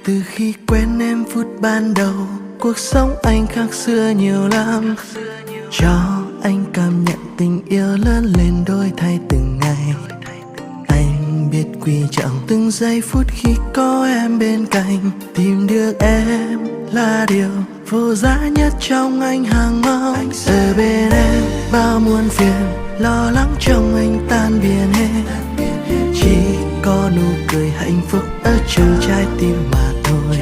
Từ khi quen em phút ban đầu, cuộc sống anh khác xưa nhiều lắm. Cho anh cảm nhận tình yêu lớn lên đổi thay từng ngày. Anh biết quý trọng từng giây phút khi có em bên cạnh. Tìm được em là điều vô giá nhất trong anh hàng mong. Ở bên em bao muôn phiền, lo lắng trong anh tan biến hết. Chỉ có nụ cười hạnh phúc ở trong trái tim mà thôi.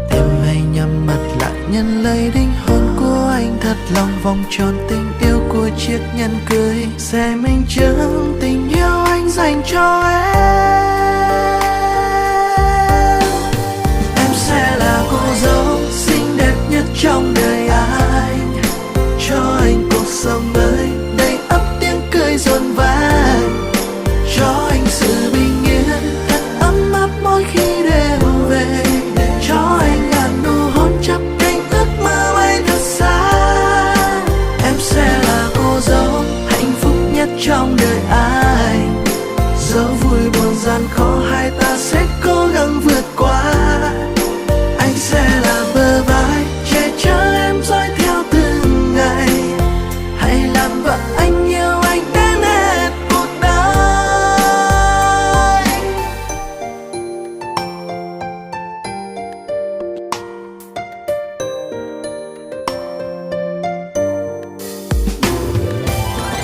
Em hãy nhắm mắt lại nhận lấy linh hồn của anh thật lòng, vòng tròn tình yêu của chiếc nhẫn cưới sẽ minh chứng tình yêu anh dành cho em. Em sẽ là cô dâu xinh đẹp nhất trong đời anh, cho anh cuộc sống mới đầy ắp tiếng cười rộn vang, cho anh sự bình yên thật ấm áp mỗi khi đêm về, cho anh ngàn nụ hôn chắp cánh ước mơ bay thật xa. Em sẽ là cô dâu hạnh phúc nhất trong đời anh, dẫu vui buồn gian khó hai ta sẽ cố gắng vượt qua. Anh sẽ là bờ vai che chở em dõi theo từng ngày, hãy làm vợ anh yêu anh đến hết cuộc đời.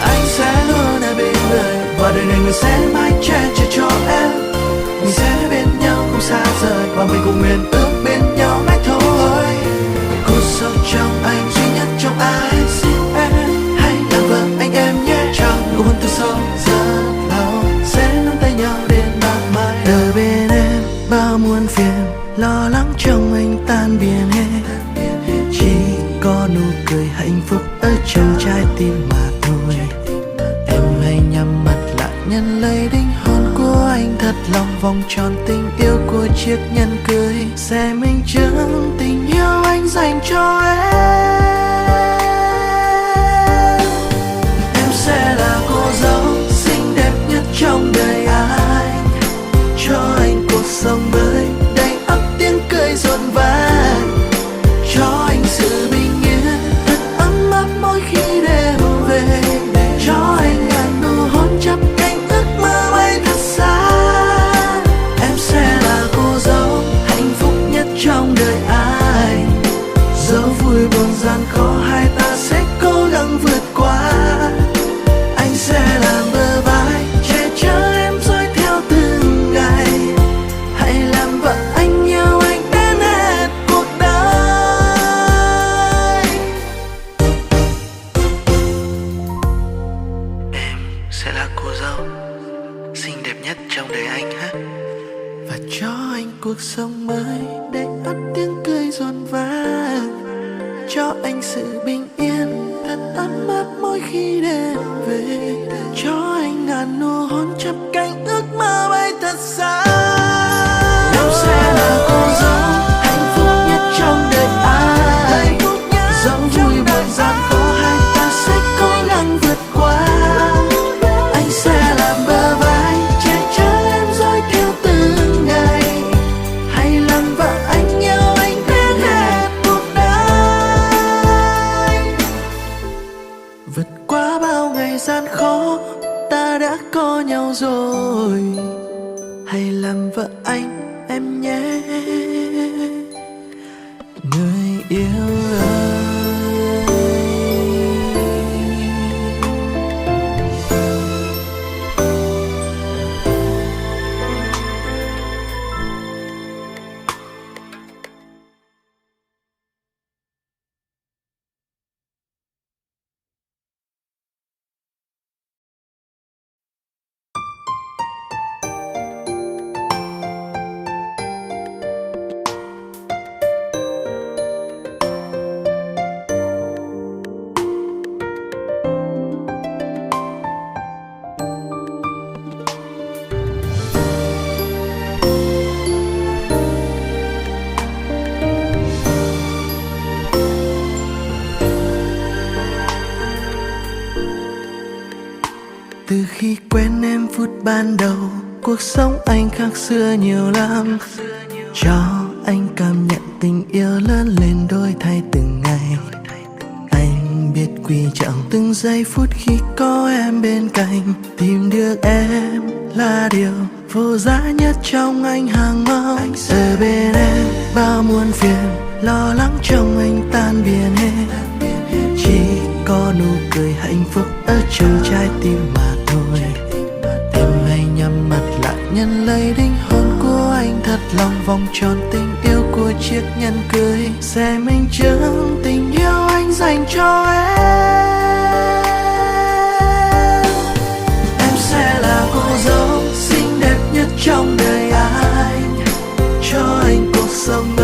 Anh sẽ luôn ở bên người và đời này người sẽ mãi che chở cho em. Mình sẽ bên nhau không xa rời và mình cùng nguyện ước bên nhau mãi thôi. Cô sống trong anh duy nhất trong ai, xin em hãy làm vợ anh em nhé. Trong nụ hôn từ sâu rất lâu sẽ nắm tay nhau đến bạc mãi. Ở bên em bao muôn phiền, lo lắng trong anh tan biến hết. Chỉ có nụ cười hạnh phúc ở trong trái tim mà thôi. Em hãy nhắm mắt lại nhận lấy linh hồn của anh thật lòng, vòng tròn tình yêu của chiếc nhẫn cưới sẽ minh chứng tình yêu anh dành cho em. Em sẽ là cô dâu xinh đẹp nhất trong đời anh, cho anh cuộc sống mới đầy ắp tiếng cười rộn vang, cho anh sự bình yên thật ấm áp mỗi khi đêm về, cho anh ngàn nụ hôn chắp cánh ước mơ bay thật xa. Em sẽ là cô dâu hạnh phúc nhất trong đời anh, dẫu vui buồn gian khó hai ta sẽ cố gắng vượt qua. Anh sẽ là bờ vai che chở em dõi theo từng ngày, hãy làm vợ anh yêu anh đến hết cuộc đời. Em sẽ là cô dâu xinh đẹp nhất trong đời anh ha, và cho anh cuộc sống mới đầy ắp tiếng cười rộn vang, cho anh sự bình yên thật ấm áp mỗi khi đêm về, cho anh ngàn nụ hôn chắp cánh ước mơ bay thật xa. Em sẽ là cô dâu hạnh phúc nhất trong đời anh, dẫu vui buồn gian khó hai ta sẽ cố gắng vượt qua. Anh sẽ là bờ vai che chở em dõi theo từng ngày, hãy làm vợ anh yêu anh đến hết cuộc đời. Vượt qua bao ngày gian khó ta đã có nhau rồi, hãy làm vợ anh em nhé, người yêu ơi. Từ khi quen em phút ban đầu, cuộc sống anh khác xưa nhiều lắm. Cho anh cảm nhận tình yêu lớn lên đổi thay từng ngày. Anh biết quý trọng từng giây phút khi có em bên cạnh. Tìm được em là điều vô giá nhất trong anh hàng mong. Ở bên em bao muôn phiền, lo lắng trong anh tan biến hết. Chỉ có nụ cười hạnh phúc ở trong trái tim mà thôi. Em hãy nhắm mắt lại nhận lấy linh hồn của anh thật lòng. Vòng tròn tình yêu của chiếc nhẫn cưới sẽ minh chứng tình yêu anh dành cho em. Em sẽ là cô dâu xinh đẹp nhất trong đời anh, cho anh cuộc sống